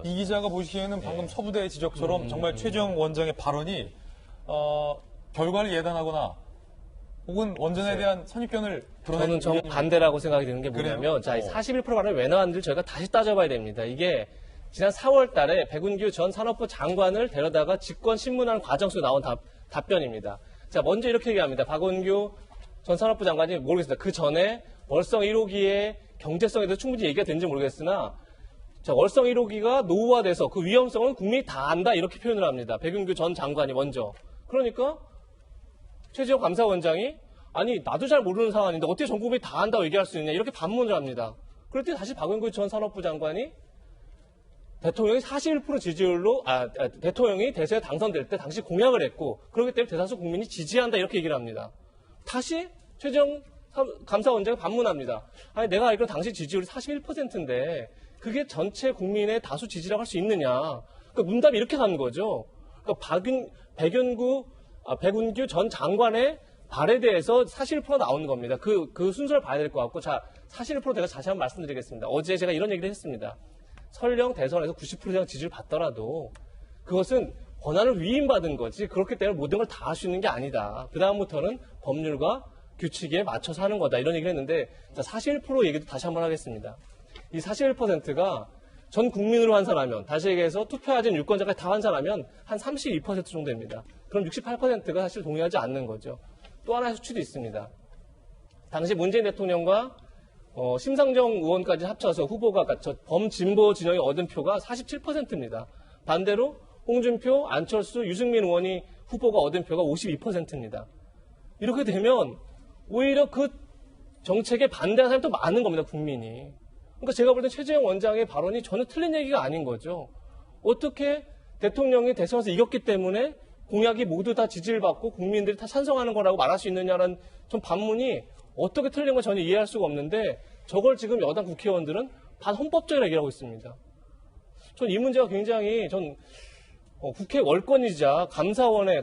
이 기자가 보시기에는 방금 서부대 지적처럼 정말 최재형 원장의 발언이 결과를 예단하거나 혹은 원전에 대한 선입견을 드러내는 저는 반대라고 생각이 드는 게 뭐냐면, 자, 41% 발언이 왜 나왔는지 저희가 다시 따져봐야 됩니다. 이게 지난 4월 달에 백운규 전 산업부 장관을 데려다가 직권 신문하는 과정 속에 나온 답변입니다. 자, 먼저 이렇게 얘기합니다. 박원규 전 산업부 장관이 모르겠습니다. 그 전에 월성 1호기의 경제성에 대해서 충분히 얘기가 됐는지 모르겠으나, 자, 월성 1호기가 노후화돼서 그 위험성은 국민이 다 안다 이렇게 표현을 합니다. 백운규 전 장관이 먼저. 그러니까 최재형 감사원장이 아니 나도 잘 모르는 상황인데 어떻게 전 국민이 다 안다고 얘기할 수 있냐 이렇게 반문을 합니다. 그럴 때 다시 박원규 전 산업부 장관이 대통령이 41% 지지율로 대통령이 대선에 당선될 때 당시 공약을 했고 그렇기 때문에 대다수 국민이 지지한다 이렇게 얘기를 합니다. 다시 최재형 감사원장이 반문합니다. 아니 내가 알기로 당시 지지율이 41%인데 그게 전체 국민의 다수 지지라고 할 수 있느냐. 그러니까 문답이 이렇게 가는 거죠. 그러니까 백운규 전 장관의 발에 대해서 41% 나오는 겁니다. 그 순서를 봐야 될 것 같고, 자, 41% 제가 다시 한번 말씀드리겠습니다. 어제 제가 이런 얘기를 했습니다. 설령 대선에서 90% 이상 지지를 받더라도 그것은 권한을 위임받은 거지 그렇기 때문에 모든 걸 다 할 수 있는 게 아니다. 그다음부터는 법률과 규칙에 맞춰서 하는 거다. 이런 얘기를 했는데, 자, 41% 얘기도 다시 한번 하겠습니다. 이 41%가 전 국민으로 환산하면, 다시 얘기해서 투표하진 유권자까지 다 환산하면 한 32% 정도입니다. 그럼 68%가 사실 동의하지 않는 거죠. 또 하나의 수치도 있습니다. 당시 문재인 대통령과 심상정 의원까지 합쳐서 후보가 범진보 진영이 얻은 표가 47%입니다. 반대로 홍준표, 안철수, 유승민 의원이 후보가 얻은 표가 52%입니다. 이렇게 되면 오히려 그 정책에 반대하는 사람이 더 많은 겁니다, 국민이. 그러니까 제가 볼 때 최재형 원장의 발언이 전혀 틀린 얘기가 아닌 거죠. 어떻게 대통령이 대선에서 이겼기 때문에 공약이 모두 다 지지를 받고 국민들이 다 찬성하는 거라고 말할 수 있느냐는 좀 반문이 어떻게 틀린 건 전혀 이해할 수가 없는데 저걸 지금 여당 국회의원들은 반헌법적이라고 얘기하고 있습니다. 전 이 문제가 굉장히 국회 월권이자 감사원의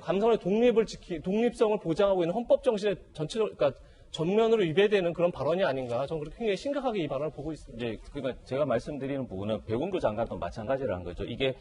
독립성을 보장하고 있는 헌법 정신의 그러니까 전면으로 위배되는 그런 발언이 아닌가. 저는 그렇게 굉장히 심각하게 이 발언을 보고 있습니다. 이제 그러니까 제가 말씀드리는 부분은 백운규 장관도 마찬가지라는 거죠. 이게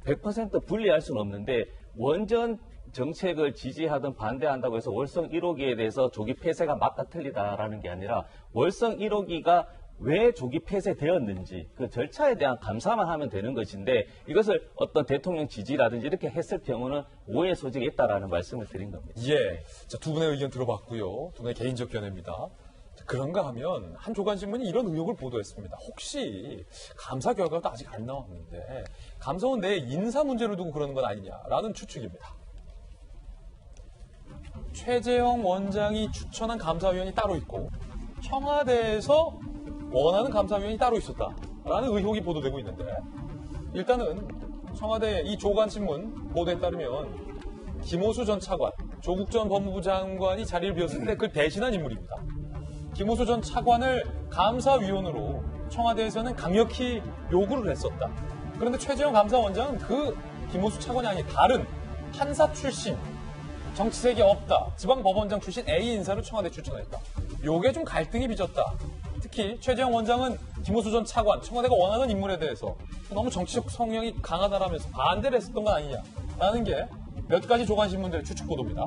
100% 분리할 수는 없는데 원전 정책을 지지하든 반대한다고 해서 월성 1호기에 대해서 조기 폐쇄가 맞다 틀리다라는 게 아니라 월성 1호기가 왜 조기 폐쇄되었는지 그 절차에 대한 감사만 하면 되는 것인데 이것을 어떤 대통령 지지라든지 이렇게 했을 경우는 오해 소지가 있다라는 말씀을 드린 겁니다. 예. 자, 두 분의 의견 들어봤고요. 두 분의 개인적 견해입니다. 자, 그런가 하면 한 조간신문이 이런 의혹을 보도했습니다. 혹시 감사 결과도 아직 안 나왔는데 감사원 내 인사 문제를 두고 그러는 건 아니냐라는 추측입니다. 최재형 원장이 추천한 감사위원이 따로 있고 청와대에서 원하는 감사위원이 따로 있었다라는 의혹이 보도되고 있는데 일단은 청와대 이 조간신문 보도에 따르면 김호수 전 차관, 조국 전 법무부 장관이 자리를 비웠을 때 그걸 대신한 인물입니다. 김호수 전 차관을 감사위원으로 청와대에서는 강력히 요구를 했었다. 그런데 최재형 감사원장은 그 김호수 차관이 아닌 다른 판사 출신, 정치색이 없다, 지방법원장 출신 A 인사를 청와대에 추천했다. 요게 좀 갈등이 빚었다. 특히 최재형 원장은 김호수 전 차관, 청와대가 원하는 인물에 대해서 너무 정치적 성향이 강하다라면서 반대를 했었던 건 아니냐라는 게 몇 가지 조간신문들의 추측 보도입니다.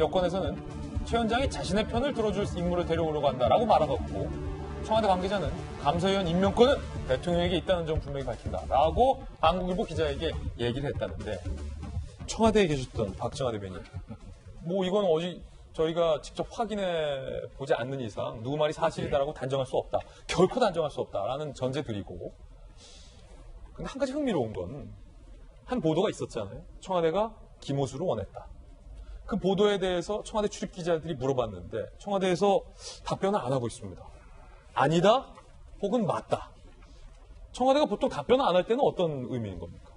여권에서는 최 원장이 자신의 편을 들어줄 인물을 데려오려고 한다라고 말하고 청와대 관계자는 감사위원 임명권은 대통령에게 있다는 점 분명히 밝힌다라고 한국일보 기자에게 얘기를 했다는데 청와대에 계셨던 박정하 대변인 뭐 이건 저희가 직접 확인해 보지 않는 이상 누구 말이 사실이다라고 단정할 수 없다. 결코 단정할 수 없다라는 전제 드리고 근데 한 가지 흥미로운 건 한 보도가 있었잖아요. 청와대가 김호수를 원했다. 그 보도에 대해서 청와대 출입 기자들이 물어봤는데 청와대에서 답변을 안 하고 있습니다. 아니다 혹은 맞다. 청와대가 보통 답변을 안 할 때는 어떤 의미인 겁니까?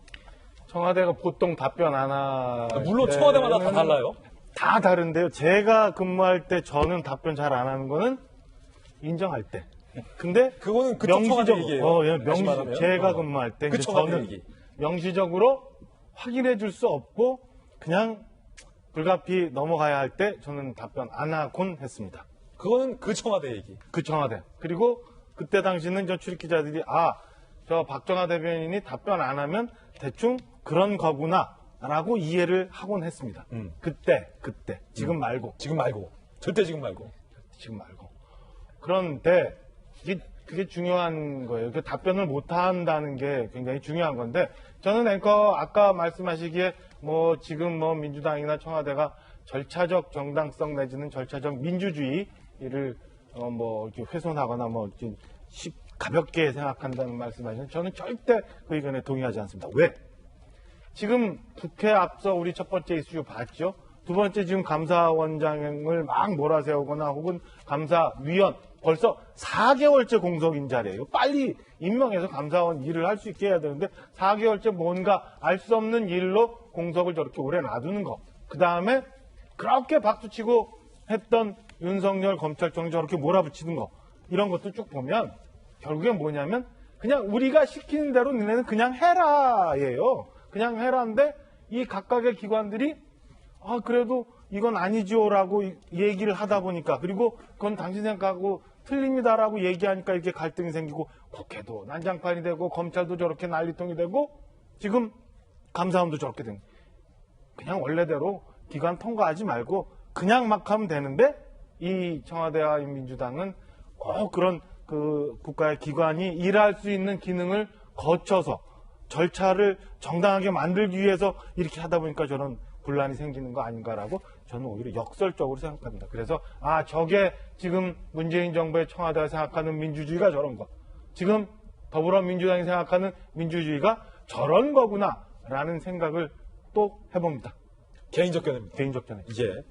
청와대가 보통 답변 안 하... 물론 청와대마다 다 달라요. 다 다른데요. 제가 근무할 때 저는 답변 잘 안 하는 거는 인정할 때. 근데 그거는 그쪽 청와대 얘기예요. 제가 근무할 때 그 저는 얘기. 명시적으로 확인해 줄 수 없고 그냥 불가피 넘어가야 할 때 저는 답변 안 하곤 했습니다. 그거는 그 청와대 얘기. 그 청와대. 그리고 그때 당시는 저 출입 기자들이 저 박정아 대변인이 답변 안 하면 대충 그런 거구나라고 이해를 하곤 했습니다. 그때 지금 말고 지금 말고. 절대 지금 말고. 그런데 그게 중요한 거예요. 그 답변을 못 한다는 게 굉장히 중요한 건데 저는 앵커 아까 말씀하시기에 뭐 지금 뭐 민주당이나 청와대가 절차적 정당성 내지는 절차적 민주주의를 뭐 이렇게 훼손하거나 뭐 이렇게 가볍게 생각한다는 말씀하시는 저는 절대 그 의견에 동의하지 않습니다. 왜? 지금 국회 앞서 우리 첫 번째 이슈 봤죠? 두 번째 지금 감사원장을 막 몰아세우거나 혹은 감사위원 벌써 4개월째 공석인자래요. 빨리 임명해서 감사원 일을 할 수 있게 해야 되는데 4개월째 뭔가 알 수 없는 일로 공석을 저렇게 오래 놔두는 거. 그 다음에 그렇게 박수치고 했던 윤석열 검찰총장 저렇게 몰아붙이는 거. 이런 것도 쭉 보면 결국엔 뭐냐면 그냥 우리가 시키는 대로 니네는 그냥 해라예요. 그냥 해라인데 이 각각의 기관들이 그래도 이건 아니죠라고 얘기를 하다 보니까 그리고 그건 당신 생각하고 틀립니다라고 얘기하니까 이렇게 갈등이 생기고 국회도 난장판이 되고 검찰도 저렇게 난리통이 되고 지금 감사원도 저렇게 된 그냥 원래대로 기관 통과하지 말고 그냥 막 하면 되는데 이 청와대와 민주당은 꼭 그런 그 국가의 기관이 일할 수 있는 기능을 거쳐서 절차를 정당하게 만들기 위해서 이렇게 하다 보니까 저런 분란이 생기는 거 아닌가라고 저는 오히려 역설적으로 생각합니다. 그래서 저게 지금 문재인 정부의 청와대가 생각하는 민주주의가 저런 거. 지금 더불어민주당이 생각하는 민주주의가 저런 거구나라는 생각을 또 해봅니다. 개인적 견해입니다. 개인적 견해. 이제